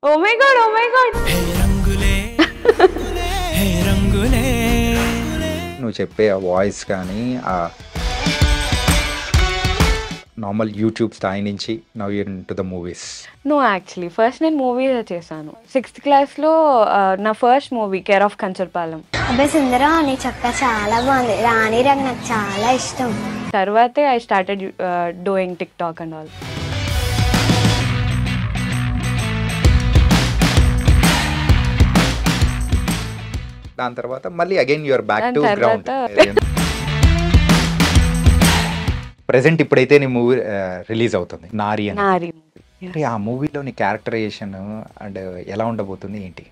Oh my god, oh my god. నువ్వు చెప్పే ఆ వాయిస్ కానీ ఆ నార్మల్ యూట్యూబ్ స్థాయి నుంచి now your into the movies. No, actually, first నేను మూవీ చేశాను. 6th క్లాస్లో నా first movie care of Kancharapalem. అబ్బాయి సుందర నీ చక్క చాలా బాగుంది, రాణి రంగ్ నాకు చాలా ఇష్టం. తర్వాతే I started doing TikTok and all. దాని తర్వాత మళ్ళీ again you're back to ground. Present ఇప్పుడైతే నీ మూవీ రిలీజ్ అవుతుంది నారి అని. అంటే ఆ మూవీలో నీ క్యారెక్టరైజేషన్ అండ్ ఎలా ఉండబోతుంది ఏంటి?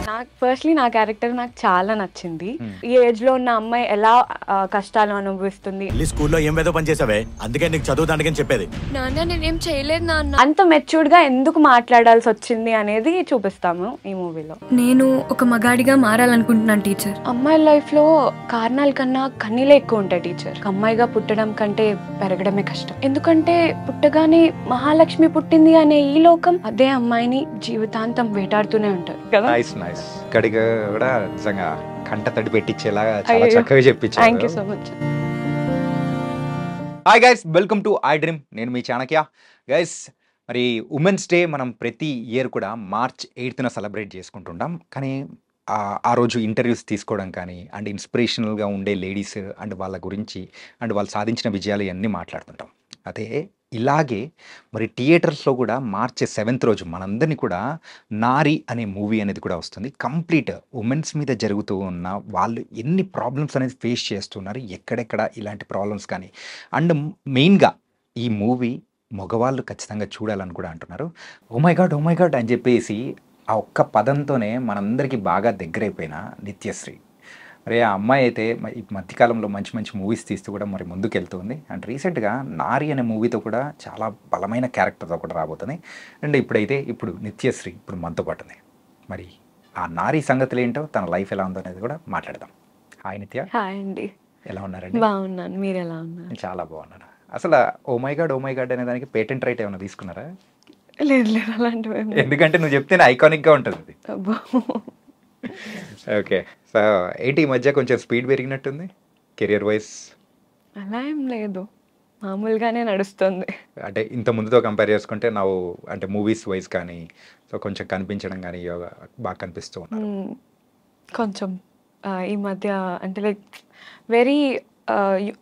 నాకు ఫస్ట్లీ నా క్యారెక్టర్ నాకు చాలా నచ్చింది. ఈ ఏజ్ లో ఉన్న అమ్మాయి ఎలా కష్టాలు అనుభవిస్తుంది. స్కూల్లో ఏం వేదో పని చేసావే, అందుకే నీకు చదువుదానికని చెప్పేది. నాన్న నేనేం చేయలేదు నాన్న. అంత మెచ్యూర్డ్ గా ఎందుకు మాట్లాడాల్సి వచ్చింది అనేది చూపిస్తాము ఈ మూవీలో. నేను ఒక మగాడిగా మారాలనుకుంటున్నాను టీచర్. అమ్మాయి లైఫ్ లో కారణాల కన్నా కన్నీలే ఎక్కువ ఉంటాయి టీచర్. అమ్మాయిగా పుట్టడం కంటే పెరగడమే కష్టం. ఎందుకంటే పుట్టగానే మహాలక్ష్మి పుట్టింది అనే ఈ లోకం అదే అమ్మాయిని జీవితాంతం వేటాడుతూనే ఉంటారు కదా. Nice nice. ఇక్కడికి కూడా నిజంగా కంట తడి పెట్టించేలా చాలా చక్కగా చెప్పించారు. Thank you so much. Hi guys, welcome to iDream. నేను మీ చాణక్య. గైస్, మరి ఉమెన్స్ డే మనం ప్రతి ఇయర్ కూడా March 8th సెలబ్రేట్ చేసుకుంటుంటాం. కానీ ఆ రోజు ఇంటర్వ్యూస్ తీసుకోవడం కానీ అండ్ ఇన్స్పిరేషనల్గా ఉండే లేడీస్ అండ్ వాళ్ళ గురించి అండ్ వాళ్ళు సాధించిన విజయాలు ఇవన్నీ మాట్లాడుతుంటాం. అదే ఇలాగే మరి థియేటర్స్లో కూడా March 7th రోజు మనందరినీ కూడా నారి అనే మూవీ అనేది కూడా వస్తుంది. కంప్లీట్ ఉమెన్స్ మీద జరుగుతూ ఉన్న వాళ్ళు ఎన్ని ప్రాబ్లమ్స్ అనేది ఫేస్ చేస్తున్నారు, ఎక్కడెక్కడ ఇలాంటి ప్రాబ్లమ్స్ కానీ అండ్ మెయిన్గా ఈ మూవీ మగవాళ్ళు ఖచ్చితంగా చూడాలని కూడా అంటున్నారు. ఓ మై గాడ్ అని చెప్పేసి ఆ ఒక్క పదంతోనే మనందరికీ బాగా దగ్గరైపోయిన నిత్యశ్రీ. మరి ఆ అమ్మాయి అయితే ఈ మధ్యకాలంలో మంచి మంచి మూవీస్ తీస్తూ కూడా మరి ముందుకు వెళ్తుంది. అండ్ రీసెంట్గా నారి అనే మూవీతో కూడా చాలా బలమైన క్యారెక్టర్తో కూడా రాబోతుంది. అండ్ ఇప్పుడు నిత్యశ్రీ ఇప్పుడు మనతో పాటు ఉంది. మరి ఆ నారి సంగతులు ఏంటో, తన లైఫ్ ఎలా ఉందో అనేది కూడా మాట్లాడదాం. హాయ్ నిత్య. హాయ్ అండి. ఎలా ఉన్నారండి? బాగున్నాను, మీరు ఎలా ఉన్నారు? చాలా బాగున్నాను. అసలు ఓ మై గాడ్ అనే దానికి పేటెంట్ రైట్ ఏమైనా తీసుకున్నారా? లేదు అలాంటివి. ఎందుకంటే నువ్వు చెప్తేనే ఐకానిక్గా ఉంటుంది. ఓకే, సో ఏంటి ఈ మధ్య కొంచెం స్పీడ్ పెరిగినట్టుంది కెరియర్ వైజ్? అలా ఏం లేదు, మామూలుగానే నడుస్తుంది. అంటే ఇంత ముందుతో కంపేర్ చేసుకుంటే నాకు అంటే మూవీస్ వైజ్ కానీ సో కొంచెం కనిపించడం కానీ బాగా కనిపిస్తూ ఉన్నారు. కొంచెం ఈ మధ్య అంటే లైక్ వెరీ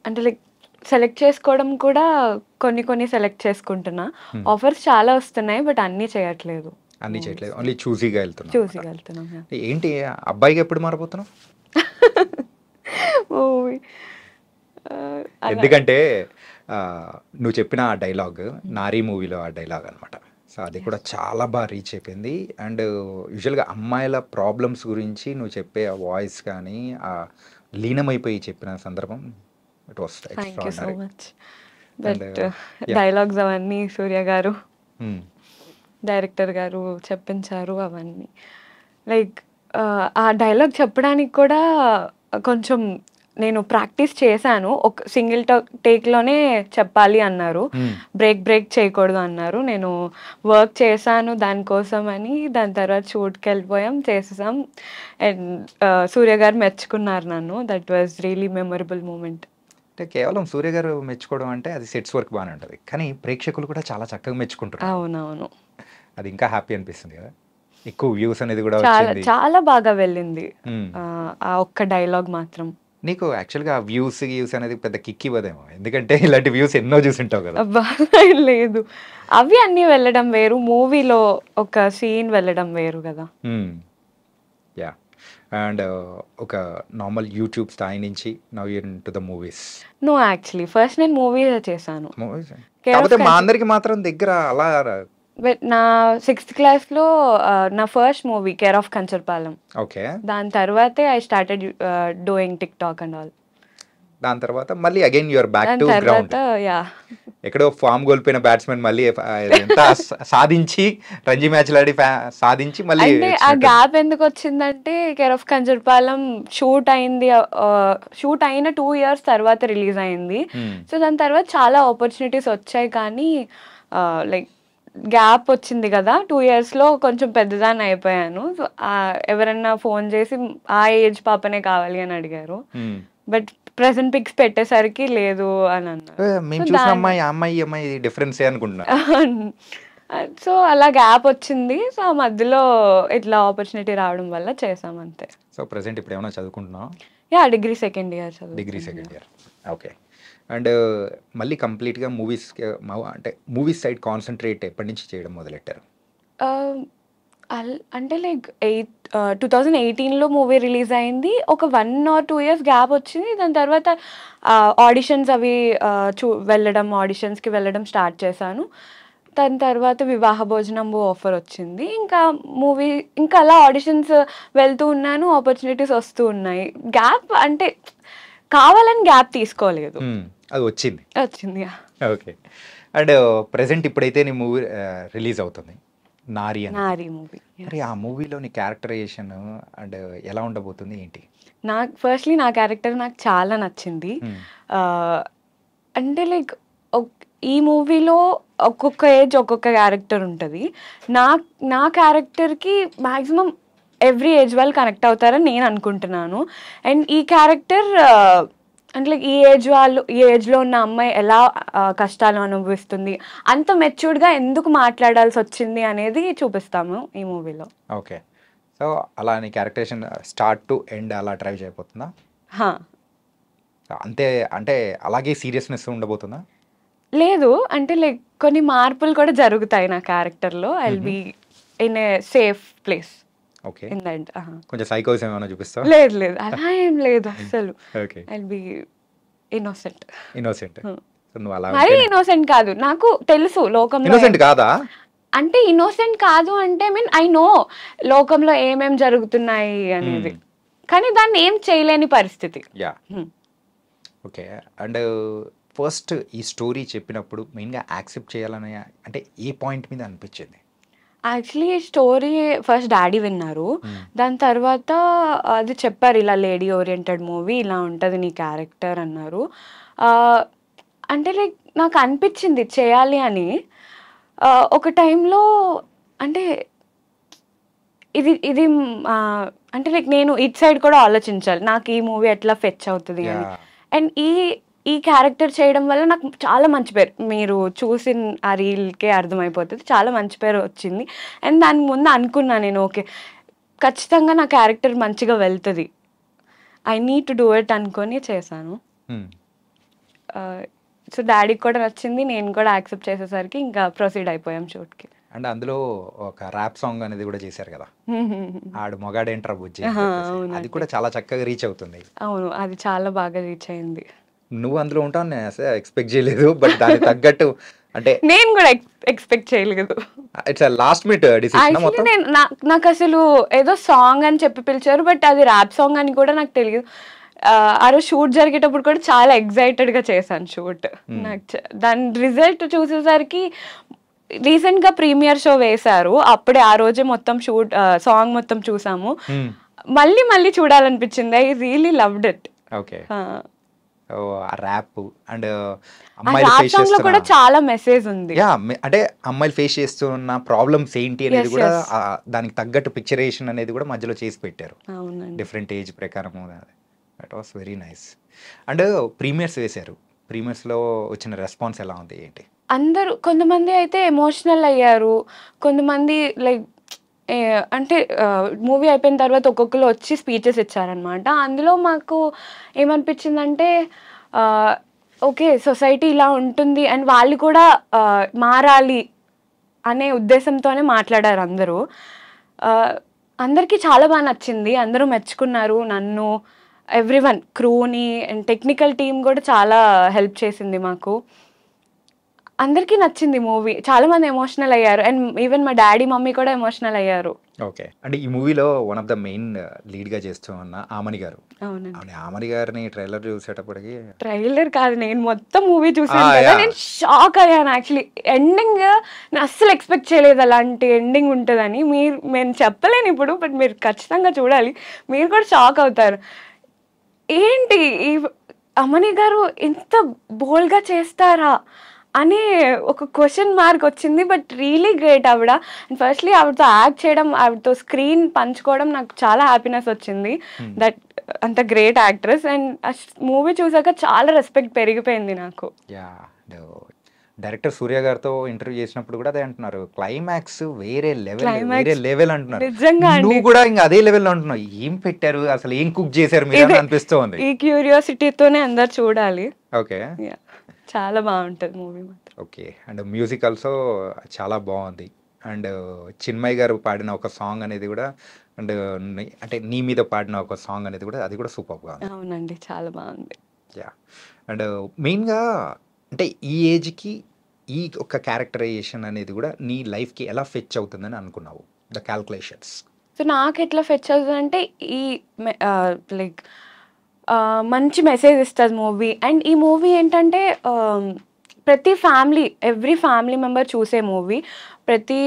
అంటే లైక్ సెలెక్ట్ చేసుకోవడం కూడా కొన్ని సెలెక్ట్ చేసుకుంటున్నా. ఆఫర్స్ చాలా వస్తున్నాయి బట్ అన్నీ చేయట్లేదు. ఓన్లీ చూసీగా వెళ్తున్నాం. ఏంటి అబ్బాయిగా ఎప్పుడు మారబోతున్నావు? ఎందుకంటే నువ్వు చెప్పిన ఆ డైలాగ్ నారీ మూవీలో ఆ డైలాగ్ అనమాట. సో అది కూడా చాలా బాగా రీచ్ అయిపోయింది. అండ్ యూజువల్గా అమ్మాయిల ప్రాబ్లమ్స్ గురించి నువ్వు చెప్పే ఆ వాయిస్ కానీ ఆ లీనమైపోయి చెప్పిన సందర్భం it was extraordinary. But dialogues అవన్నీ సూర్య గారు డైరెక్టర్ గారు చెప్పించారు. అవన్నీ లైక్ ఆ డైలాగ్ చెప్పడానికి కూడా కొంచెం నేను ప్రాక్టీస్ చేశాను. ఒక సింగిల్ టేక్లోనే చెప్పాలి అన్నారు, బ్రేక్ చేయకూడదు అన్నారు. నేను వర్క్ చేశాను దానికోసం అని. దాని తర్వాత షూట్కి వెళ్ళిపోయాం, చేసేసాం. అండ్ సూర్య గారు మెచ్చుకున్నారు నన్ను. That was really memorable moment. అంటే కేవలం సూర్య గారు మెచ్చుకోవడం అంటే అది సెట్స్ వర్క్ బాగానే ఉంటుంది, కానీ ప్రేక్షకులు కూడా చాలా చక్కగా మెచ్చుకుంటారు. అవునవును, అది ఇంకా హ్యాపీ అనిపిస్తుంది కదా. ఎక్కువ వ్యూస్ అనేది కూడా చాలా బాగా వెళ్ళింది ఆ ఒక్క డైలాగ్ మాత్రం. నీకు యాక్చువల్గా వ్యూస్ అనేది పెద్ద కిక్ ఇవ్వదేమో, ఎందుకంటే ఇలాంటి వ్యూస్ ఎన్నో చూసుంటావు కదా. లేదు, అవి అన్నీ వెళ్ళడం వేరు, మూవీలో ఒక సీన్ వెళ్ళడం వేరు కదా. యా. అండ్ ఒక నార్మల్ యూట్యూబ్ స్థాయి నుంచి now your into the movies. No, actually first నేను మూవీ చేశాను. కాకపోతే మా అందరికి మాత్రం దగ్గర అలా నా 6th క్లాస్లో నా first movie care of Kancharapalem. Okay. దాని తర్వాతే I started doing TikTok and all. దాని తర్వాత మళ్ళీ again you're back to ground. Yeah, ఎక్కడో ఫామ్ కోల్పోయిన బ్యాట్స్మెన్ మళ్ళీ ఎంత సాధించి రంజీ మ్యాచ్లు ఆడి సాధించి మళ్ళీ అంటే ఆ గ్యాప్ ఎందుకు వచ్చిందంటే కేర్ ఆఫ్ కంజర్పాలెం షూట్ అయింది, షూట్ అయిన 2 years తర్వాత రిలీజ్ అయింది. సో దాని తర్వాత చాలా ఆపర్చునిటీస్ వచ్చాయి, కానీ లైక్ గ్యాప్ వచ్చింది కదా 2 yearsలో కొంచెం పెద్దదాన్ని అయిపోయాను. సో ఎవరన్నా ఫోన్ చేసి ఆ ఏజ్ పాపనే కావాలి అని అడిగారు, బట్ ప్రెసెంట్ పిక్స్ పెట్టేసరికి లేదు అని అన్నారు. మేము చూసిన అమ్మాయి అమ్మాయి డిఫరెన్స్ అనుకుంటున్నా. సో అలా గ్యాప్ వచ్చింది. సో ఆ మధ్యలో ఇట్లా ఆపర్చునిటీ రావడం వల్ల చేసాం అంతే. సో ప్రెసెంట్ ఇప్పుడు ఏమైనా చదువుకుంటున్నావు? డిగ్రీ సెకండ్ ఇయర్ చదువు. Degree second year, okay. And మళ్ళీ కంప్లీట్గా మూవీస్ అంటే మూవీస్ సైడ్ కాన్సన్ట్రేట్ ఎప్పటి నుంచి చేయడం మొదలెట్టారు? అంటే లైక్ 2018లో మూవీ రిలీజ్ అయింది. ఒక 1 or 2 years గ్యాప్ వచ్చింది. దాని తర్వాత ఆడిషన్స్ అవి ఆడిషన్స్కి వెళ్ళడం స్టార్ట్ చేశాను. దాని తర్వాత వివాహ భోజనంబు ఆఫర్ వచ్చింది. ఇంకా మూవీ ఇంకా అలా ఆడిషన్స్ వెళ్తూ ఉన్నాను, ఆపర్చునిటీస్ వస్తూ ఉన్నాయి. గ్యాప్ అంటే కావాలని గ్యాప్ తీసుకోలేదు, అది వచ్చింది. ఓకే. అండ్ ప్రెసెంట్ ఇప్పుడైతే నీ మూవీ రిలీజ్ అవుతుంది, నారి మూవీ. మరి ఆ మూవీలోని క్యారెక్టరైజేషన్ అండ్ ఎలా ఉండబోతుంది ఏంటి? ఫస్ట్లీ నా క్యారెక్టర్ నాకు చాలా నచ్చింది. అంటే లైక్ ఈ మూవీలో ఒక్కొక్క ఏజ్ ఒక్కొక్క క్యారెక్టర్ ఉంటుంది. నా క్యారెక్టర్కి మ్యాక్సిమం ఎవ్రీ ఏజ్ వాళ్ళు కనెక్ట్ అవుతారని నేను అనుకుంటున్నాను. అండ్ ఈ క్యారెక్టర్ అంటే లైక్ ఈ ఏజ్లో ఉన్న అమ్మాయి ఎలా కష్టాలు అనుభవిస్తుంది, అంత మెచ్యూర్డ్గా ఎందుకు మాట్లాడాల్సి వచ్చింది అనేది చూపిస్తాము ఈ మూవీలో. ఓకే. సో అలా నీ క్యారెక్టరేషన్ స్టార్ట్ టు ఎండ్ అలా డ్రైవ్ చేయబోతుందా? అంతే, అంటే అలాగే సీరియస్నెస్ ఉండబోతుందా? లేదు, అంటే లైక్ కొన్ని మార్పులు కూడా జరుగుతాయి నా క్యారెక్టర్లో. I will be in a safe place. Okay. కొంచెం సైకోస్ ఏమైనా చూపిస్తావా? లేదు అలా ఏం లేదు అసలు. Okay. I will be innocent. నువ్వు అలా మరీ ఇన్నోసెంట్ కాదు, నాకు తెలుసు లోకంలో. ఇన్నోసెంట్ కాదా? అంటే ఇన్నోసెంట్ కాదు అంటే ఐ నో లోకంలో ఏమేం జరుగుతున్నాయి అనేది, కానీ దాన్ని ఏం చేయలేని పరిస్థితి. యా. ఓకే. అండ్ ఫస్ట్ ఈ స్టోరీ చెప్పినప్పుడు మెయిన్గా యాక్సెప్ట్ చేయాలని అంటే ఏ పాయింట్ మీద అనిపించింది? యాక్చువల్లీ ఈ స్టోరీ ఫస్ట్ డాడీ విన్నారు, దాని తర్వాత అది చెప్పారు, ఇలా లేడీ ఓరియంటెడ్ మూవీ ఇలా ఉంటుంది నీ క్యారెక్టర్ అన్నారు. అంటే లైక్ నాకు అనిపించింది చేయాలి అని. ఒక టైంలో అంటే ఇది అంటే లైక్ నేను ఇట్ సైడ్ కూడా ఆలోచించాలి, నాకు ఈ మూవీ ఎట్లా ఫెచ్ అవుతుంది అని. అండ్ ఈ క్యారెక్టర్ చేయడం వల్ల నాకు చాలా మంచి పేరు, మీరు చూసిన ఆ రీల్కే అర్థమైపోతుంది, చాలా మంచి పేరు వచ్చింది. అండ్ దాని ముందు అనుకున్నా నేను, ఓకే ఖచ్చితంగా నా క్యారెక్టర్ మంచిగా వెళ్తుంది, I need to do it అనుకొని చేశాను. సో డాడీకి కూడా నచ్చింది, నేను కూడా యాక్సెప్ట్ చేసేసరికి ఇంకా ప్రొసీడ్ అయిపోయాం షూట్కి. అండ్ అందులో ఒక ర్యాప్ సాంగ్ అనేది కూడా చేశారు కదా, ఆడు మొగాడేంట్రా బుజ్జి, అది కూడా చాలా చక్కగా రీచ్ అవుతుంది. అవును, అది చాలా బాగా రీచ్ అయింది. నువ్వు అందులో ఉంటావు నేను అసలు ఎక్స్పెక్ట్ చేయలేదు, బట్ దానికి తగ్గట్టు అంటే నేను కూడా ఎక్స్పెక్ట్ చేయలేదు. ఇట్స్ లాస్ట్ మినిట్ డిసిషన్ మొత్తం. నాకు అసలు ఏదో సాంగ్ అని చెప్పి పిలిచారు, బట్ అది ర్యాప్ సాంగ్ అని కూడా నాకు తెలియదు. ఆ రోజు షూట్ జరిగేటప్పుడు కూడా చాలా ఎక్సైటెడ్గా చేశాను షూట్. నాకు దాని రిజల్ట్ చూసేసరికి రీసెంట్గా ప్రీమియర్ షో వేశారు, అప్పుడే ఆ రోజే మొత్తం షూట్ సాంగ్ మొత్తం చూసాము, మళ్ళీ చూడాలనిపించింది. I really loved it. Okay. Rap and కూడా చాలా మెసేజ్ ఉంది. అంటే అమ్మాయిలు ఫేస్ చేస్తున్న ప్రాబ్లమ్స్ ఏంటి అనేది కూడా దానికి తగ్గట్టు పిక్చరేషన్ అనేది కూడా మధ్యలో చేసి పెట్టారు, డిఫరెంట్ ఏజ్ ప్రకారం. That was very nice. And premieres వేశారు, ప్రీమియర్స్లో వచ్చిన రెస్పాన్స్ ఎలా ఉంది ఏంటి? అందరూ కొంతమంది అయితే ఎమోషనల్ అయ్యారు, కొంతమంది లైక్ అంటే మూవీ అయిపోయిన తర్వాత ఒక్కొక్కరు వచ్చి స్పీచెస్ ఇచ్చారనమాట. అందులో మాకు ఏమనిపించిందంటే ఓకే సొసైటీ ఇలా ఉంటుంది అండ్ వాళ్ళు కూడా మారాలి అనే ఉద్దేశంతోనే మాట్లాడారు అందరూ. అందరికీ చాలా బాగా నచ్చింది, అందరూ మెచ్చుకున్నారు నన్ను, ఎవ్రీవన్, క్రూని అండ్ టెక్నికల్ టీమ్ కూడా చాలా హెల్ప్ చేసింది మాకు. అందరికీ నచ్చింది మూవీ. చాలా మంది ఎమోషనల్ అయ్యారు. అండ్ ఈవెన్ మా డాడీ, మమ్మీ కూడా ఎమోషనల్ అయ్యారు. ఓకే. అంటే ఈ మూవీలో వన్ ఆఫ్ ద మెయిన్ లీడ్‌గా చేస్తూ ఉన్న ఆమని గారు. అవునండి. ఆమని గారిని ట్రైలర్ చూసేటప్పటికి ట్రైలర్ కాదు, నేను మొత్తం మూవీ చూసాను ఆ! కదా, యాహ్! నేను షాక్ అయ్యాను యాక్చువల్లీ. ఎండింగ్ నేను అస్సలు ఎక్స్పెక్ట్ చేయలేదు అలాంటి ఎండింగ్ ఉంటుందని. నేను చెప్పలేను ఇప్పుడు, బట్ మీరు ఖచ్చితంగా చూడాలి. మీరు కూడా షాక్ అవుతారు. ఏంటి ఈ అమని గారు ఇంత బోల్డ్గా చేస్తారా అని ఒక క్వశ్చన్ మార్క్ వచ్చింది. బట్ రియలీ గ్రేట్ ఆవిడ. అండ్ ఫస్ట్లీ ఆవిడతో యాక్ట్ చేయడం, ఆవిడతో స్క్రీన్ పంచుకోవడం నాకు చాలా హ్యాపీనెస్ వచ్చింది. దట్ అంత గ్రేట్ యాక్ట్రెస్. అండ్ ఆ మూవీ చూసాక చాలా రెస్పెక్ట్ పెరిగిపోయింది నాకు. యాహ్! డైరెక్టర్ సూర్య గారితో ఇంటర్వ్యూ చేసినప్పుడు కూడా అదే అంటున్నారు. క్లైమాక్స్ వేరే లెవెల్ అంటున్నారు. నిజంగా అండి. నువ్వు కూడా ఇంకా అదే లెవెల్‌లో అంటున్నావు. ఏం పెట్టారు? అసలు ఏం కుక్ చేశారు మీరు అని అనిపిస్తోంది. ఈ క్యూరియాసిటీతోనే అందరు చూడాలి. ఓకే. Yeah. చాలా బాగుంటుంది మూవీ మాత్రం. ఓకే. అండ్ మ్యూజిక్ ఆల్సో చాలా బాగుంది. అండ్ చిన్మయ్ గారు పాడిన ఒక సాంగ్ అనేది కూడా అండ్ అంటే నీ మీద పాడిన ఒక సాంగ్ అనేది కూడా అది కూడా సూపర్‌గా ఉంది. అవునండి, చాలా బాగుంది. యాహ్! అండ్ మెయిన్‌గా అంటే ఈ ఏజ్‌కి ఈ ఒక క్యారెక్టరైజేషన్ అనేది కూడా నీ లైఫ్‌కి ఎలా ఫెచ్ అవుతుందని అనుకున్నావు? The calculations. సో నాకు ఎట్లా ఫెచ్ అవుతుందంటే ఈ లైక్ మంచి మెసేజ్ ఇస్తుంది మూవీ. అండ్ ఈ మూవీ ఏంటంటే ప్రతి ఎవ్రీ ఫ్యామిలీ మెంబర్ చూసే మూవీ. ప్రతి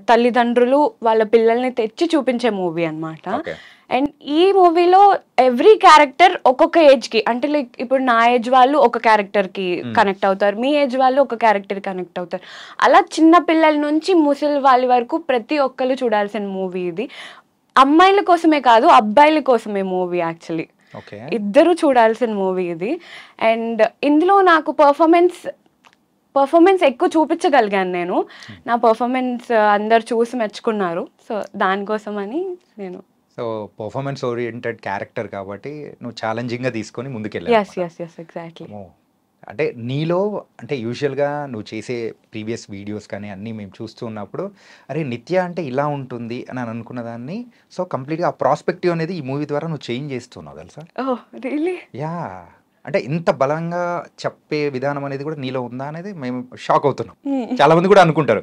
తల్లిదండ్రులు వాళ్ళ పిల్లల్ని తెచ్చి చూపించే మూవీ అనమాట. ఓకే. అండ్ ఈ మూవీలో ఎవ్రీ క్యారెక్టర్ ఒక్కొక్క ఏజ్కి, అంటే లైక్ ఇప్పుడు నా ఏజ్ వాళ్ళు ఒక క్యారెక్టర్కి కనెక్ట్ అవుతారు, మీ ఏజ్ వాళ్ళు ఒక క్యారెక్టర్ కనెక్ట్ అవుతారు. అలా చిన్న పిల్లల నుంచి ముసలి వాళ్ళ వరకు ప్రతి ఒక్కరు చూడాల్సిన మూవీ ఇది. అమ్మాయిల కోసమే కాదు, అబ్బాయిల కోసమే మూవీ యాక్చువల్లీ. ఓకే. ఇద్దరు చూడాల్సిన మూవీ ఇది. అండ్ ఇందులో నాకు పర్ఫార్మెన్స్ ఎక్కువ చూపించగలిగాను నేను. నా పర్ఫార్మెన్స్ అందరు చూసి మెచ్చుకున్నారు. సో దానికోసమని నేను సో పర్ఫార్మెన్స్ ఓరియెంటెడ్ క్యారెక్టర్ కాబట్టి నువ్వు ఛాలెంజింగ్‌గా తీసుకొని ముందుకెళ్ళావు. Yes exactly. అమ్మో! అంటే నీలో అంటే యూజువల్‌గా నువ్వు చేసే ప్రీవియస్ వీడియోస్ కానీ అన్నీ మేము చూస్తూ ఉన్నప్పుడు అరే! నిత్య అంటే ఇలా ఉంటుంది అని అనుకున్న దాన్ని సో కంప్లీట్‌గా ఆ ప్రాస్పెక్టివ్ అనేది ఈ మూవీ ద్వారా నువ్వు చేంజ్ చేస్తున్నావు తెలుసా? ఓహ్ రియల్లీ? యాహ్! అంటే ఇంత బలంగా చెప్పే విధానం అనేది కూడా నీలో ఉందా అనేది మేము షాక్ అవుతున్నాం. చాలా మంది కూడా అనుకుంటారు.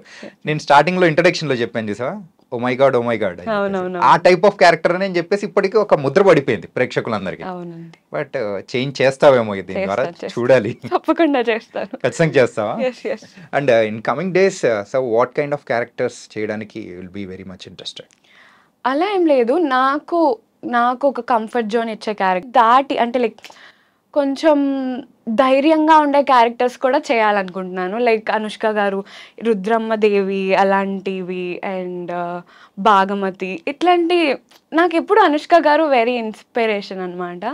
నేను స్టార్టింగ్‌లో ఇంట్రడక్షన్‌లో చెప్పాను చూసావా? ఓ మై గాడ్ అవునవును. ఆ టైప్ ఆఫ్ క్యారెక్టర్ అని చెప్పేసి ఇప్పటికీ ఒక ముద్ర పడిపోయింది ప్రేక్షకులందరికీ. అవునండి, బట్ చేంజ్ చేస్తావేమో దీని ద్వారా చూడాలి. తప్పకుండా చేస్తాను. ఖచ్చితంగా చేస్తావా? Yes. And in coming days so what kind of characters చేయడానికి will be very much interested? అలా ఏం లేదు. నాకు ఒక కంఫర్ట్ జోన్ ఇచ్చే క్యారెక్టర్ దాటి, అంటే లైక్ కొంచెం ధైర్యంగా ఉండే క్యారెక్టర్స్ కూడా చేయాలనుకుంటున్నాను. లైక్ అనుష్క గారు, రుద్రమ్మ దేవి అలాంటివి, అండ్ భాగమతి, ఇట్లాంటి నాకు ఎప్పుడు అనుష్క గారు వెరీ ఇన్స్పిరేషన్ అనమాట.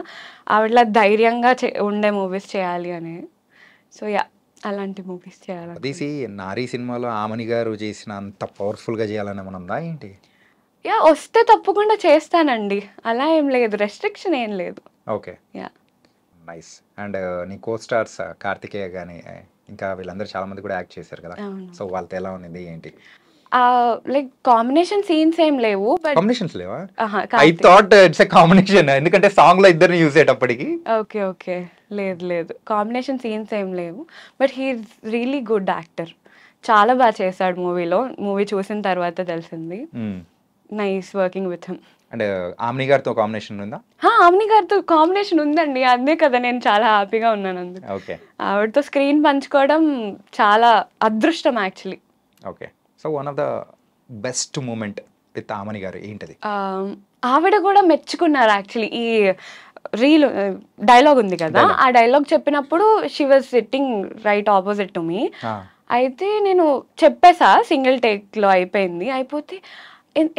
ఆవిడలా ధైర్యంగా ఉండే మూవీస్ చేయాలి అని. సో యా, అలాంటి మూవీస్ చేయాలి. తీసి నారీ సినిమాలో ఆమని గారు చేసిన అంత పవర్ఫుల్గా చేయాలని ఏమైనా ఉందా ఏంటి? యా, వస్తే తప్పకుండా చేస్తానండి. అలా ఏం లేదు, రెస్ట్రిక్షన్ ఏం లేదు. ఓకే. యా. నైస్. అండ్ నీ కో స్టార్స్ కార్తికేయ కానీ ఇంకా వీళ్ళందరూ చాలా మంది కూడా యాక్ట్ చేశారు కదా. అవును. సో వాళ్ళతో ఎలా ఉంది ఏంటి? లైక్ కాంబినేషన్ సీన్స్ ఏం లేవు, బట్ కాంబినేషన్స్ లేవా? I thought it's a combination ఎందుకంటే సాంగ్ లో ఇద్దరిని యూజ్ చేసేటప్పటికి. ఓకే లేదు, కాంబినేషన్ సీన్స్ ఏం లేవు. But he's really good actor. చాలా బాగా చేశాడు మూవీలో. మూవీ చూసిన తర్వాత తెలిసింది. Nice working with him. And Aamani గారితో కాంబినేషన్ ఉందా? ఆమ్ని గారితో కాంబినేషన్ ఉందండి. అదే కదా నేను చాలా హ్యాపీగా ఉన్నాను అందుకు. ఓకే. ఆవిడతో స్క్రీన్ పంచుకోవడం చాలా అదృష్టం actually. Okay. So one of the best moment with Aamani గారు ఏంటది? ఆవిడ కూడా మెచ్చుకున్నారు యాక్చువల్లీ. ఈ రీల్ డైలాగ్ ఉంది కదా, ఆ డైలాగ్ చెప్పినప్పుడు she was sitting right opposite to me. అయితే నేను చెప్పేసా, సింగిల్ టేక్లో అయిపోయింది. అయిపోతే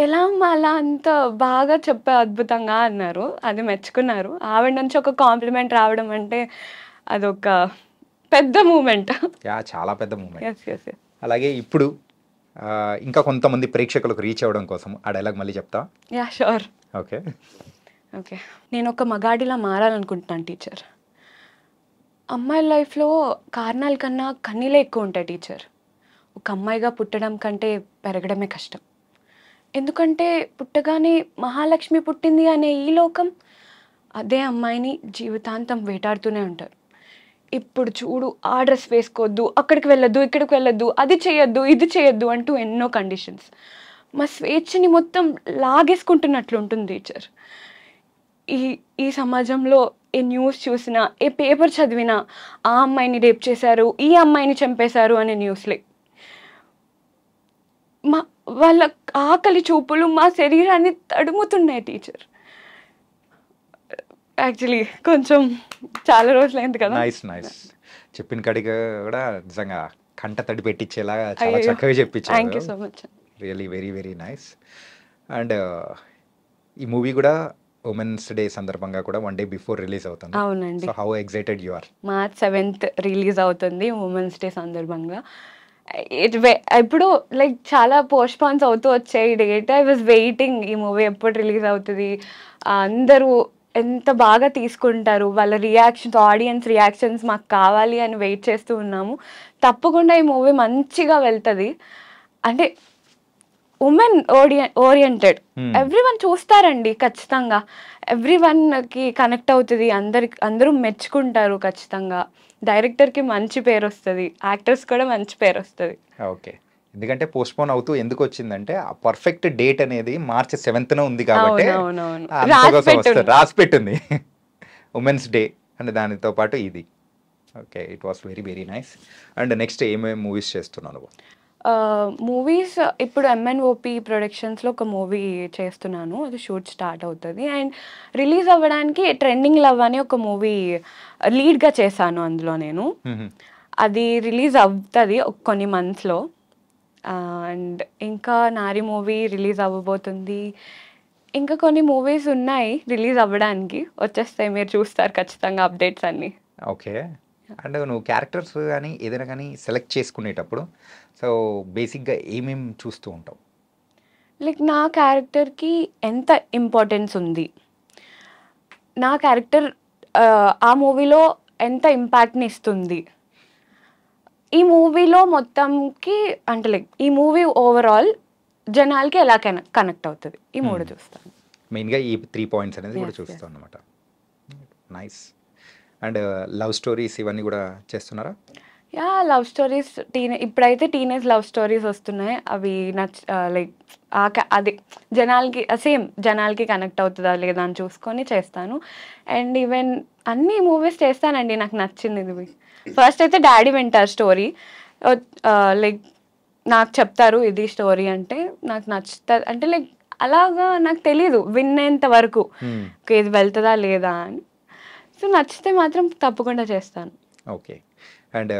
ఎలా అమ్మా అలా అంత బాగా చెప్పే అద్భుతంగా అన్నారు. అది మెచ్చుకున్నారు. ఆవిడ నుంచి ఒక కాంప్లిమెంట్ రావడం అంటే అదొక పెద్ద మూమెంట్. యా, చాలా పెద్ద మూమెంట్. ఎస్. అలాగే ఇప్పుడు ఇంకా కొంతమంది ప్రేక్షకులకు రీచ్ అవ్వడం కోసం ఆ డైలాగ్ మళ్ళీ చెప్తా? Yeah sure. ఓకే. నేను ఒక మగాడిలా మారాలనుకుంటున్నాను టీచర్. అమ్మాయి లైఫ్లో కారణాల కన్నా కన్నీలే ఎక్కువ ఉంటాయి టీచర్. ఒక అమ్మాయిగా పుట్టడం కంటే పెరగడమే కష్టం. ఎందుకంటే పుట్టగానే మహాలక్ష్మి పుట్టింది అనే ఈ లోకం అదే అమ్మాయిని జీవితాంతం వేటాడుతూనే ఉంటారు. ఇప్పుడు చూడు ఆ డ్రెస్ వేసుకోవద్దు, అక్కడికి వెళ్ళొద్దు, ఇక్కడికి వెళ్ళొద్దు, అది చేయొద్దు, ఇది చేయొద్దు అంటూ ఎన్నో కండిషన్స్. మా స్వేచ్ఛని మొత్తం లాగేసుకుంటున్నట్లు ఉంటుంది టీచర్. ఈ ఈ సమాజంలో ఏ న్యూస్ చూసినా, ఏ పేపర్ చదివినా ఆ అమ్మాయిని రేప్ చేశారు, ఈ అమ్మాయిని చంపేశారు అనే న్యూస్లే. మా వాళ్ళ ఆకలి చూపులు మా శరీరాన్ని తడుముతున్నాయి టీచర్. యాక్చువల్లీ కొంచెం చాలా రోజులైంది కదా. నైస్ చెప్పిన కాడిగా కూడా నిజంగా కంట తడి పెట్టించేలాగా చాలా చక్కగా థ్యాంక్ యూ చెప్పించారు. So much. Really very very nice. And ఈ మూవీ కూడా ఉమెన్స్ డే సందర్భంగా కూడా 1 day బిఫోర్ రిలీజ్ అవుతుంది. అవునండి. So how excited you are? March 7th release అవుతుంది ఉమెన్స్ డే సందర్భంగా. ఇప్పుడు లైక్ చాలా పోస్ట్పోన్స్ అవుతూ వచ్చాయి డేట్. ఐ వాజ్ వెయిటింగ్ ఈ మూవీ ఎప్పుడు రిలీజ్ అవుతుంది, అందరూ ఎంత బాగా తీసుకుంటారు, వాళ్ళ రియాక్షన్స్, ఆడియన్స్ రియాక్షన్స్ మాకు కావాలి అని వెయిట్ చేస్తూ ఉన్నాము. తప్పకుండా ఈ మూవీ మంచిగా వెళ్తుంది. అంటే ఉమెన్ ఓరియంటెడ్, ఎవ్రీవన్ చూస్తారండి ఖచ్చితంగా, ఎవ్రీవన్కి కనెక్ట్ అవుతుంది, అందరూ మెచ్చుకుంటారు ఖచ్చితంగా. డైరెక్టర్కి మంచి పేరు వస్తుంది, యాక్టర్స్ కూడా మంచి పేరు వస్తుంది. ఓకే, ఎందుకంటే పోస్ట్పోన్ అవుతూ ఎందుకు వచ్చిందంటే ఆ పర్ఫెక్ట్ డేట్ అనేది March 7th ఉంది కాబట్టి అవునవును, రాసి పెట్టింది ఉమెన్స్ డే అండ్ దానితో పాటు ఇది. Okay, it was very very nice. And next ఏమేమి మూవీస్ చేస్తున్నాను? మూవీస్ ఇప్పుడు MNOP ప్రొడక్షన్స్లో ఒక మూవీ చేస్తున్నాను, అది షూట్ స్టార్ట్ అవుతుంది. అండ్ రిలీజ్ అవ్వడానికి ట్రెండింగ్ లవ్ అని ఒక మూవీ లీడ్గా చేశాను అందులో నేను. అది రిలీజ్ అవుతుంది కొన్ని మంత్స్లో. అండ్ ఇంకా నారి మూవీ రిలీజ్ అవ్వబోతుంది. ఇంకా కొన్ని మూవీస్ ఉన్నాయి రిలీజ్ అవ్వడానికి, వచ్చేస్తాయి, మీరు చూస్తారు ఖచ్చితంగా అప్డేట్స్ అన్నీ. ఓకే, అండ్ నువ్వు క్యారెక్టర్స్ కానీ ఏదైనా కానీ సెలెక్ట్ చేసుకునేటప్పుడు సో బేసిక్గా ఏమేమి చూస్తూ ఉంటావు? లైక్ నా క్యారెక్టర్కి ఎంత ఇంపార్టెన్స్ ఉంది, నా క్యారెక్టర్ ఆ మూవీలో ఎంత ఇంపాక్ట్ని ఇస్తుంది, ఈ మూవీలో మొత్తంకి అంటే లైక్ ఈ మూవీ ఓవరాల్ జనాలకి ఎలా కనెక్ట్ అవుతుంది, ఈ మూడు చూస్తాను మెయిన్గా. ఈ 3 points అనేది కూడా చూస్తాను అనమాట. నైస్. అండ్ లవ్ స్టోరీస్ ఇవన్నీ కూడా చేస్తున్నారా? యా, లవ్ స్టోరీస్ ఇప్పుడైతే టీనేజ్ లవ్ స్టోరీస్ వస్తున్నాయి, అవి లైక్ అది జనాలకి కనెక్ట్ అవుతుందా లేదా అని చూసుకొని చేస్తాను. అండ్ ఈవెన్ అన్ని మూవీస్ చేస్తానండి నాకు నచ్చింది. ఫస్ట్ అయితే డాడీ వింటారు స్టోరీ, లైక్ నాకు చెప్తారు ఇది స్టోరీ అంటే నాకు నచ్చుతుంది, అంటే లైక్ అలాగా నాకు తెలీదు విన్నేంత వరకు ఇది వెళ్తుందా లేదా అని. సో నచ్చితే మాత్రం తప్పకుండా చేస్తాను. Okay, and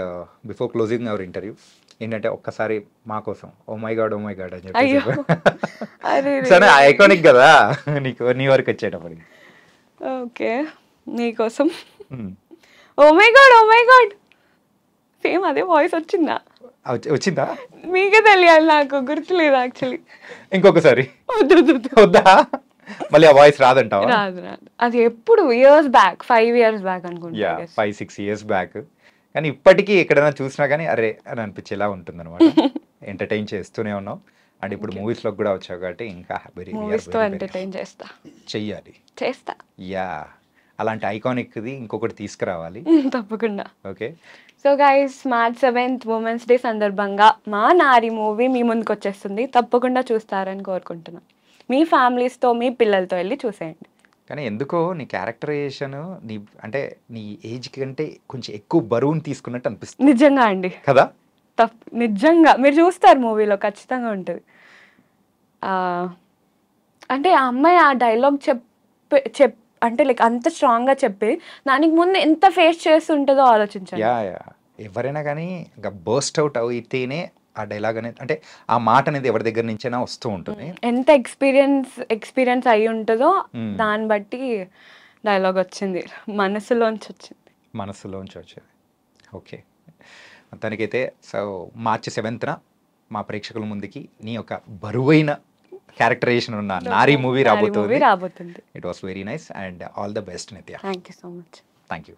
before closing our interview ఏంటంటే ఒక్కసారి మా కోసం ఓ మై గాడ్ అని చెప్పి సరే ఐకానిక్ కదా నీకు నీ వరకు వచ్చేటప్పటికి. ఓకే, నీకోసం ఓ మై గాడ్ సేమ్ అదే వాయిస్ వచ్చిందా? మీకే తెలియాలి, నాకు గుర్తులేదు యాక్చువల్లీ. ఇంకొకసారి వద్దా? మళ్ళీ ఆ వాయిస్ రాదంటావా? రాదు, అది ఎప్పుడు ఇయర్స్ బ్యాక్, 5 years బ్యాక్ అనుకుంటా. 5-6 years బ్యాక్. కానీ ఇప్పటికీ ఎక్కడైనా చూసినా కానీ అరే అని అనిపించేలా ఉంటుంది అనమాట. ఎంటర్టైన్ చేస్తూనే ఉన్నాం. అండ్ ఇప్పుడు మూవీస్లో కూడా వచ్చావు కాబట్టి ఇంకా మూవీస్తో ఎంటర్టైన్ చేస్తా. యా, అలాంటి ఐకానిక్ది ఇంకొకటి తీసుకురావాలి తప్పకుండా. Okay, so guys, March 7th women's day సందర్భంగా మా నారి మూవీ మీ ముందుకు వచ్చేస్తుంది, తప్పకుండా చూస్తారని కోరుకుంటున్నాను. మీ ఫ్యామిలీస్తో మీ పిల్లలతో వెళ్ళి చూసేయండి. కానీ ఎందుకో నీ క్యారెక్టరైజేషన్ నీ అంటే నీ ఏజ్ కంటే కొంచెం ఎక్కువ బరువుని తీసుకున్నట్టు అనిపిస్తుంది. నిజంగా అండి కదా, నిజంగా మీరు చూస్తారు మూవీలో ఖచ్చితంగా ఉంటుంది. అంటే ఆ అమ్మాయి ఆ డైలాగ్ అంటే లైక్ అంత స్ట్రాంగ్గా చెప్పి దానికి ముందు ఎంత ఫేస్ చేస్తుంటుందో ఆలోచించండి. ఎవరైనా కానీ ఇంకా బర్స్ట్ అవుట్ అయితేనే ఆ డైలాగ్ అనేది, అంటే ఆ మాట అనేది ఎవరి దగ్గర నుంచైనా వస్తూ ఉంటుంది. ఎంత ఎక్స్పీరియన్స్ అయి ఉంటుందో దాన్ని బట్టి డైలాగ్ వచ్చింది, మనసులోంచి వచ్చింది. ఓకే, మొత్తానికైతే సో March 7th మా ప్రేక్షకుల ముందుకి నీ యొక్క బరువైన క్యారెక్టరైజేషన్ ఉన్న నారీ మూవీ రాబోతుంది. రాబోతుంది. It was very nice and all the best Nithya. Thank you so much. Thank you.